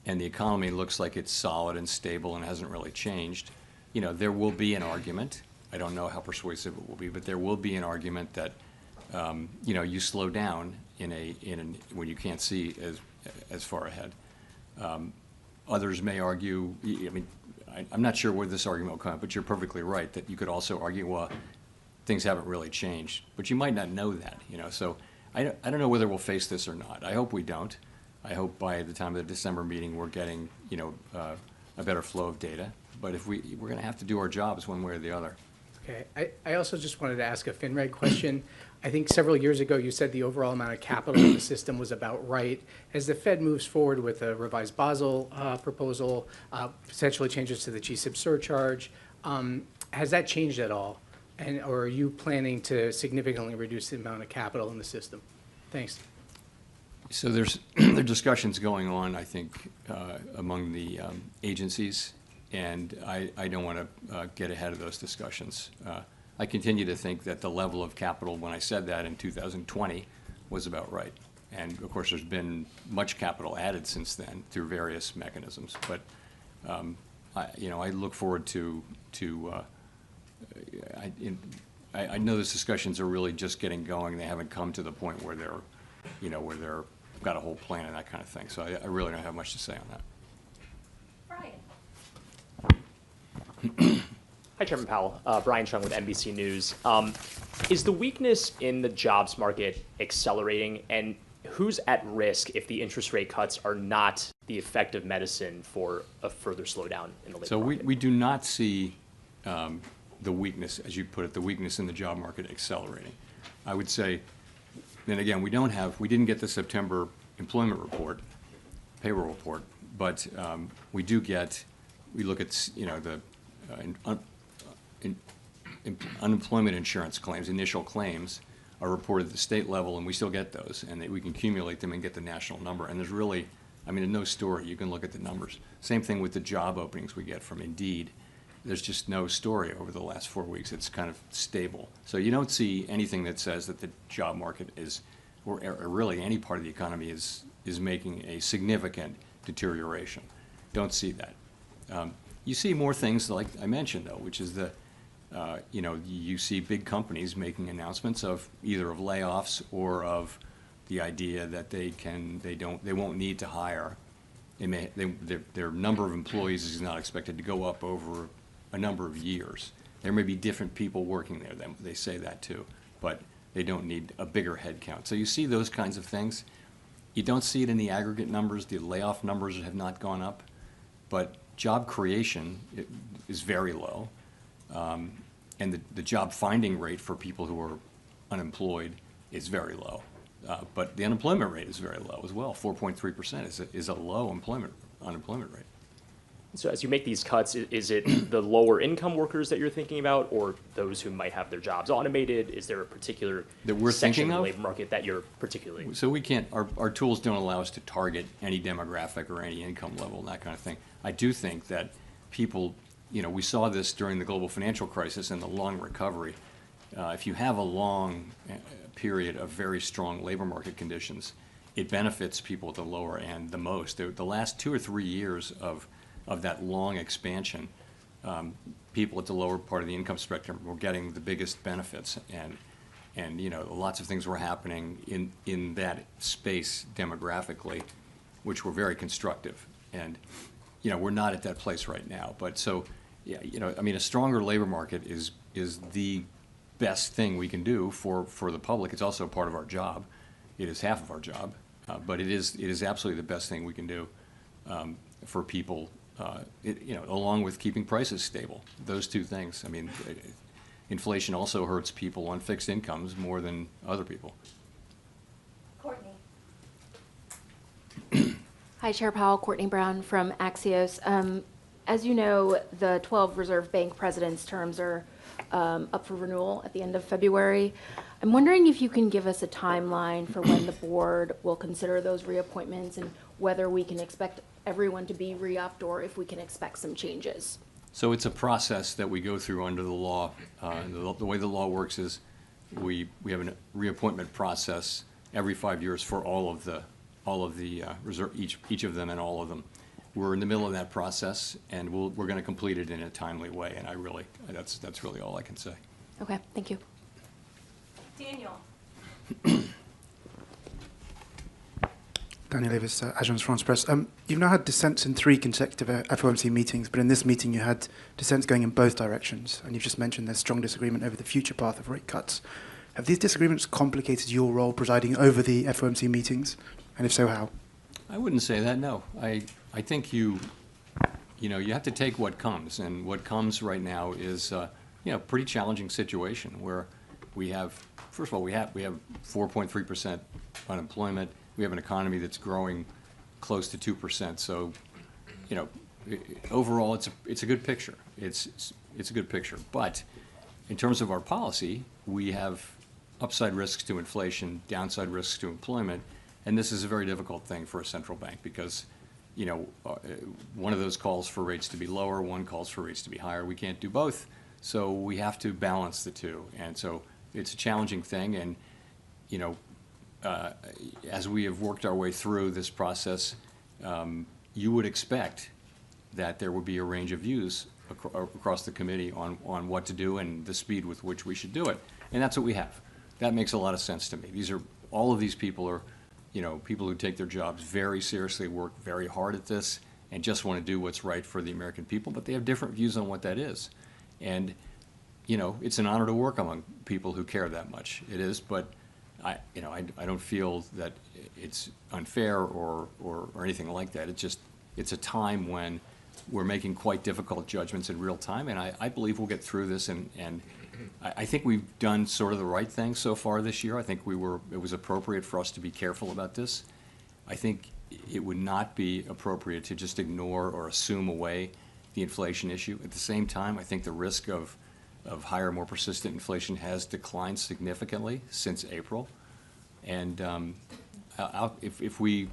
and the economy looks like it's solid and stable and hasn't really changed, there will be an argument. I don't know how persuasive it will be, but there will be an argument that, you slow down when you can't see as far ahead. Others may argue, I'm not sure where this argument will come, but you're perfectly right that you could also argue, well, things haven't really changed, but you might not know that, So I don't know whether we'll face this or not. I hope we don't. I hope by the time of the December meeting we're getting, a better flow of data. But if we're going to have to do our jobs one way or the other. Okay, I also just wanted to ask a FinReg question. I think several years ago you said the overall amount of capital in the system was about right. As the Fed moves forward with a revised Basel proposal, potentially changes to the GSIB surcharge, has that changed at all? Or are you planning to significantly reduce the amount of capital in the system? Thanks. So there are discussions going on, I think, among the agencies, and I don't want to get ahead of those discussions. I continue to think that the level of capital, when I said that in 2020, was about right. And of course, there's been much capital added since then through various mechanisms. But I look forward to I know those discussions are really just getting going. They haven't come to the point where they're got a whole plan and that kind of thing. So I really don't have much to say on that. Brian. Hi, Chairman Powell. Brian Chung with NBC News. Is the weakness in the jobs market accelerating, and who's at risk if the interest rate cuts are not the effective medicine for a further slowdown in the labor market? So we do not see the weakness, as you put it, the weakness in the job market accelerating. I would say, and again, we didn't get the September employment report, payroll report, but we look at, the unemployment insurance claims, initial claims are reported at the state level, and we still get those, and we can accumulate them and get the national number. And there's really, in no story, you can look at the numbers. Same thing with the job openings we get from Indeed. There's just no story over the last 4 weeks. It's kind of stable. So you don't see anything that says that the job market is, or really any part of the economy is making a significant deterioration. Don't see that. You see more things like I mentioned, though, which is you see big companies making announcements of either of layoffs or of the idea that they won't need to hire. Their number of employees is not expected to go up over a number of years. There may be different people working there. They say that too, but they don't need a bigger head count. So you see those kinds of things. You don't see it in the aggregate numbers. The layoff numbers have not gone up, but job creation is very low, and the job finding rate for people who are unemployed is very low. But the unemployment rate is very low as well. 4.3% is a low unemployment rate. So as you make these cuts, is it the lower income workers that you're thinking about, or those who might have their jobs automated? Is there a particular section of the labor market that you're particularly? So we can't, our tools don't allow us to target any demographic or any income level and that kind of thing. I do think that people, we saw this during the global financial crisis and the long recovery. If you have a long period of very strong labor market conditions, it benefits people at the lower end the most. The last 2 or 3 years of that long expansion, people at the lower part of the income spectrum were getting the biggest benefits, and lots of things were happening in that space demographically, which were very constructive. And we're not at that place right now. But so, a stronger labor market is the best thing we can do for the public. It's also part of our job. It is half of our job, but it is absolutely the best thing we can do for people. Along with keeping prices stable, those two things. Inflation also hurts people on fixed incomes more than other people. Courtney. Hi, Chair Powell. Courtney Brown from Axios. As you know, the 12 Reserve Bank presidents' terms are up for renewal at the end of February. I'm wondering if you can give us a timeline for when the board will consider those reappointments and whether we can expect everyone to be re-upped or if we can expect some changes. So it's a process that we go through under the law. The way the law works is we have a reappointment process every 5 years for all of the reserve, each of them and all of them. We're in the middle of that process, and we're going to complete it in a timely way. And that's really all I can say. Okay, thank you. Daniel. Daniel Davis, Agence France Presse. You've now had dissents in 3 consecutive FOMC meetings, but in this meeting you had dissents going in both directions, and you've just mentioned there's strong disagreement over the future path of rate cuts. Have these disagreements complicated your role presiding over the FOMC meetings, and if so, how? I wouldn't say that, no. I think you have to take what comes, and what comes right now is pretty challenging situation where we have, first of all, we have 4.3% unemployment. We have an economy that's growing close to 2%. So, overall, it's a good picture. It's a good picture. But in terms of our policy, we have upside risks to inflation, downside risks to employment, and this is a very difficult thing for a central bank because, one of those calls for rates to be lower, one calls for rates to be higher. We can't do both, so we have to balance the two. And so it's a challenging thing, and as we have worked our way through this process, you would expect that there would be a range of views across the committee on what to do and the speed with which we should do it. And that's what we have. That makes a lot of sense to me. All of these people are, people who take their jobs very seriously, work very hard at this, and just want to do what's right for the American people, but they have different views on what that is. And, it's an honor to work among people who care that much. It is, but I don't feel that it's unfair or anything like that. It's a time when we're making quite difficult judgments in real time, and I believe we'll get through this, and I think we've done sort of the right thing so far this year. I think it was appropriate for us to be careful about this. I think it would not be appropriate to just ignore or assume away the inflation issue. At the same time, I think the risk of higher, more persistent inflation has declined significantly since April. And if we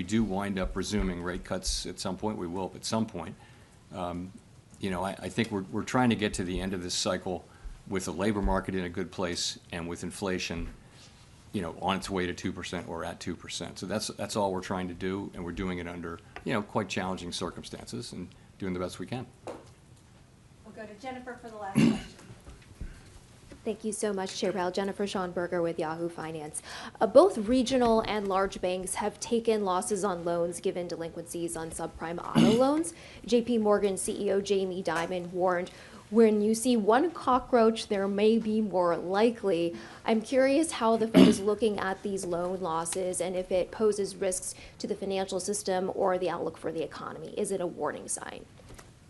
do wind up resuming rate cuts at some point, we will at some point. I think we're trying to get to the end of this cycle with the labor market in a good place and with inflation, on its way to 2% or at 2%. So that's all we're trying to do, and we're doing it under, quite challenging circumstances and doing the best we can. We'll go to Jennifer for the last question. Thank you so much, Chair Powell. Jennifer Schonberger with Yahoo Finance. Both regional and large banks have taken losses on loans given delinquencies on subprime auto loans. JP Morgan CEO Jamie Dimon warned, when you see one cockroach, there may be more likely. I'm curious how the Fed is looking at these loan losses and if it poses risks to the financial system or the outlook for the economy. Is it a warning sign?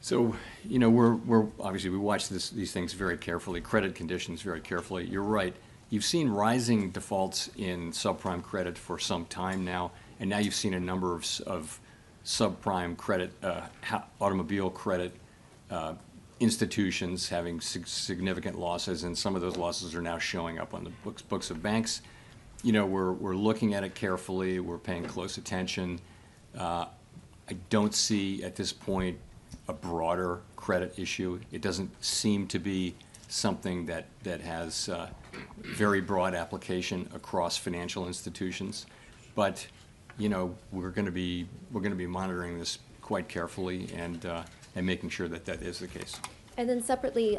So, we're obviously, we watch these things very carefully, credit conditions very carefully. You're right. You've seen rising defaults in subprime credit for some time now, and now you've seen a number of subprime credit, automobile credit institutions having significant losses, and some of those losses are now showing up on the books of banks. We're looking at it carefully. We're paying close attention. I don't see at this point a broader credit issue. It doesn't seem to be something that has very broad application across financial institutions. But we're going to be monitoring this quite carefully and making sure that is the case. And then separately,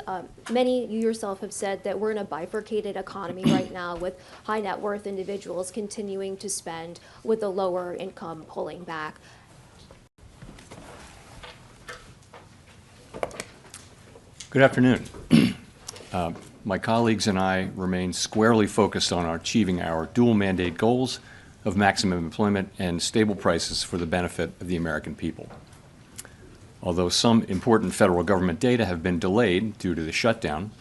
many, you yourself have said that we're in a bifurcated economy right now with high net worth individuals continuing to spend with the lower income pulling back. Good afternoon. My colleagues and I remain squarely focused on achieving our dual mandate goals of maximum employment and stable prices for the benefit of the American people. Although some important federal government data have been delayed due to the shutdown,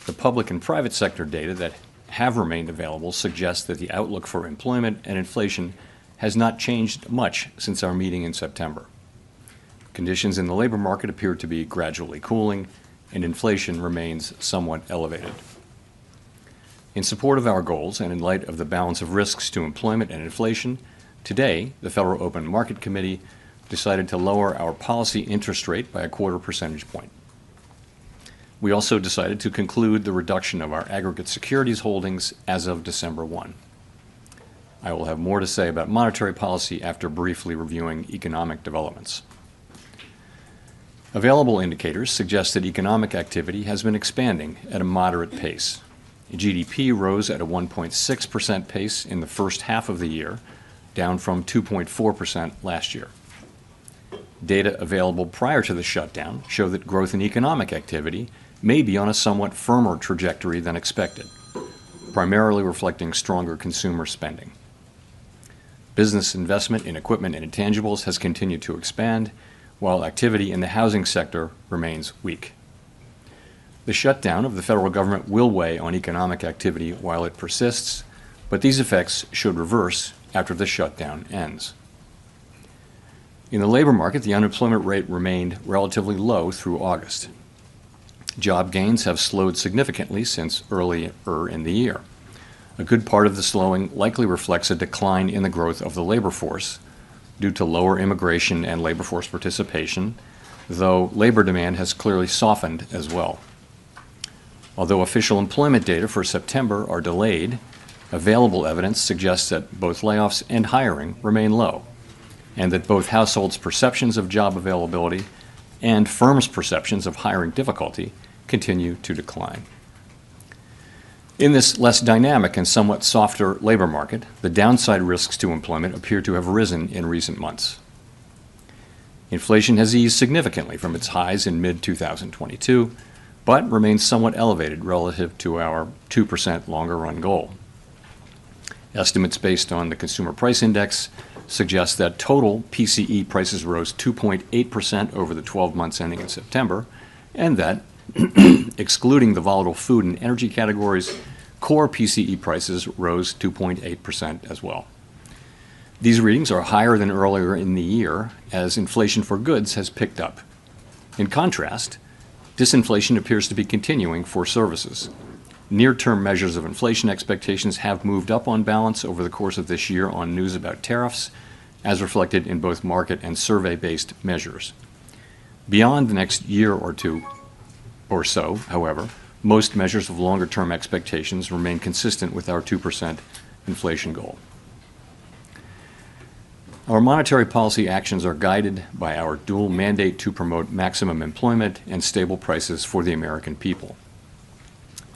the public and private sector data that have remained available suggest that the outlook for employment and inflation has not changed much since our meeting in September. Conditions in the labor market appear to be gradually cooling, and inflation remains somewhat elevated. In support of our goals and in light of the balance of risks to employment and inflation, today the Federal Open Market Committee decided to lower our policy interest rate by 1/4 percentage point. We also decided to conclude the reduction of our aggregate securities holdings as of December 1. I will have more to say about monetary policy after briefly reviewing economic developments. Available indicators suggest that economic activity has been expanding at a moderate pace. GDP rose at a 1.6% pace in the first half of the year, down from 2.4% last year. Data available prior to the shutdown show that growth in economic activity may be on a somewhat firmer trajectory than expected, primarily reflecting stronger consumer spending. Business investment in equipment and intangibles has continued to expand, while activity in the housing sector remains weak. The shutdown of the federal government will weigh on economic activity while it persists, but these effects should reverse after the shutdown ends. In the labor market, the unemployment rate remained relatively low through August. Job gains have slowed significantly since earlier in the year. A good part of the slowing likely reflects a decline in the growth of the labor force due to lower immigration and labor force participation, though labor demand has clearly softened as well. Although official employment data for September are delayed, available evidence suggests that both layoffs and hiring remain low, and that both households' perceptions of job availability and firms' perceptions of hiring difficulty continue to decline. In this less dynamic and somewhat softer labor market, the downside risks to employment appear to have risen in recent months. Inflation has eased significantly from its highs in mid-2022, but remains somewhat elevated relative to our 2% longer-run goal. Estimates based on the Consumer Price Index suggest that total PCE prices rose 2.8% over the 12 months ending in September, and that, excluding the volatile food and energy categories, core PCE prices rose 2.8% as well. These readings are higher than earlier in the year as inflation for goods has picked up. In contrast, disinflation appears to be continuing for services. Near-term measures of inflation expectations have moved up on balance over the course of this year on news about tariffs, as reflected in both market and survey-based measures. Beyond the next year or two or so, however, most measures of longer-term expectations remain consistent with our 2% inflation goal. Our monetary policy actions are guided by our dual mandate to promote maximum employment and stable prices for the American people.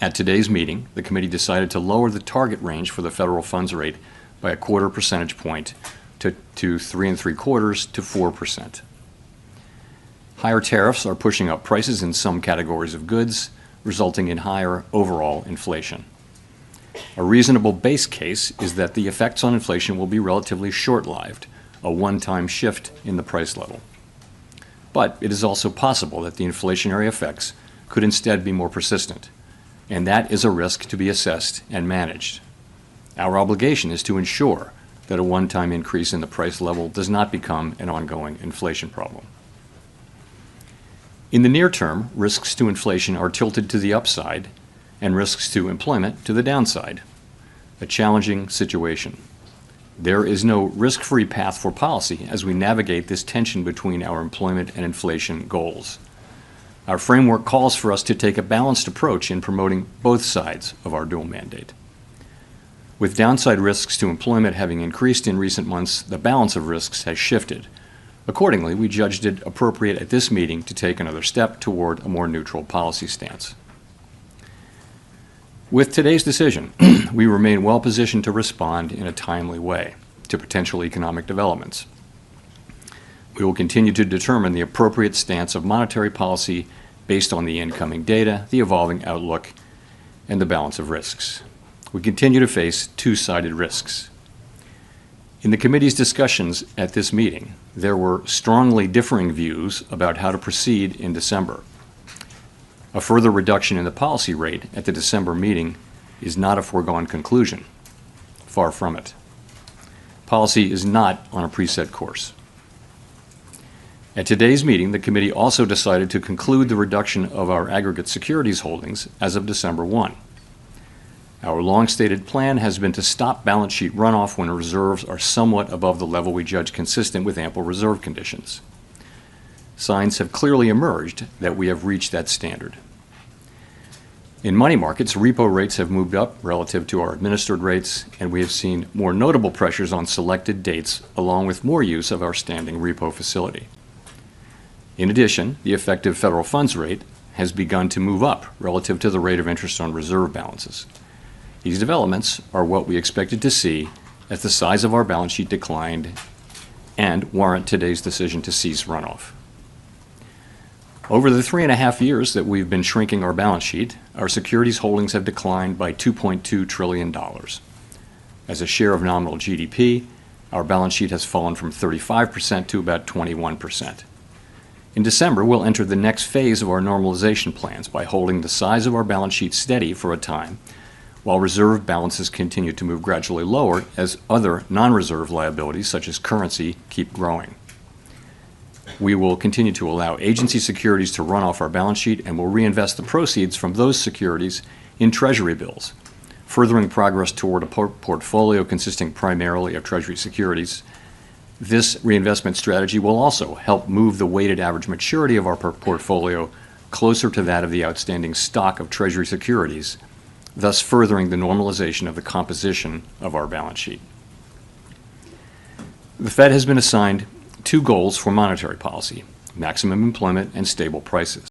At today's meeting, the committee decided to lower the target range for the federal funds rate by 1/4 percentage point to 3 3/4 to 4%. Higher tariffs are pushing up prices in some categories of goods, resulting in higher overall inflation. A reasonable base case is that the effects on inflation will be relatively short-lived, a one-time shift in the price level. But it is also possible that the inflationary effects could instead be more persistent, and that is a risk to be assessed and managed. Our obligation is to ensure that a one-time increase in the price level does not become an ongoing inflation problem. In the near term, risks to inflation are tilted to the upside and risks to employment to the downside, a challenging situation. There is no risk-free path for policy as we navigate this tension between our employment and inflation goals. Our framework calls for us to take a balanced approach in promoting both sides of our dual mandate. With downside risks to employment having increased in recent months, the balance of risks has shifted. Accordingly, we judged it appropriate at this meeting to take another step toward a more neutral policy stance. With today's decision, we remain well positioned to respond in a timely way to potential economic developments. We will continue to determine the appropriate stance of monetary policy based on the incoming data, the evolving outlook, and the balance of risks. We continue to face two-sided risks. In the committee's discussions at this meeting, there were strongly differing views about how to proceed in December. A further reduction in the policy rate at the December meeting is not a foregone conclusion. Far from it. Policy is not on a preset course. At today's meeting, the committee also decided to conclude the reduction of our aggregate securities holdings as of December 1. Our long-stated plan has been to stop balance sheet runoff when reserves are somewhat above the level we judge consistent with ample reserve conditions. Signs have clearly emerged that we have reached that standard. In money markets, repo rates have moved up relative to our administered rates, and we have seen more notable pressures on selected dates, along with more use of our standing repo facility. In addition, the effective federal funds rate has begun to move up relative to the rate of interest on reserve balances. These developments are what we expected to see as the size of our balance sheet declined and warrant today's decision to cease runoff. Over the 3.5 years that we've been shrinking our balance sheet, our securities holdings have declined by $2.2 trillion. As a share of nominal GDP, our balance sheet has fallen from 35% to about 21%. In December, we'll enter the next phase of our normalization plans by holding the size of our balance sheet steady for a time, while reserve balances continue to move gradually lower as other non-reserve liabilities, such as currency, keep growing. We will continue to allow agency securities to run off our balance sheet, and will reinvest the proceeds from those securities in Treasury bills, furthering progress toward a portfolio consisting primarily of Treasury securities. This reinvestment strategy will also help move the weighted average maturity of our portfolio closer to that of the outstanding stock of Treasury securities, thus furthering the normalization of the composition of our balance sheet. The Fed has been assigned two goals for monetary policy: maximum employment and stable prices.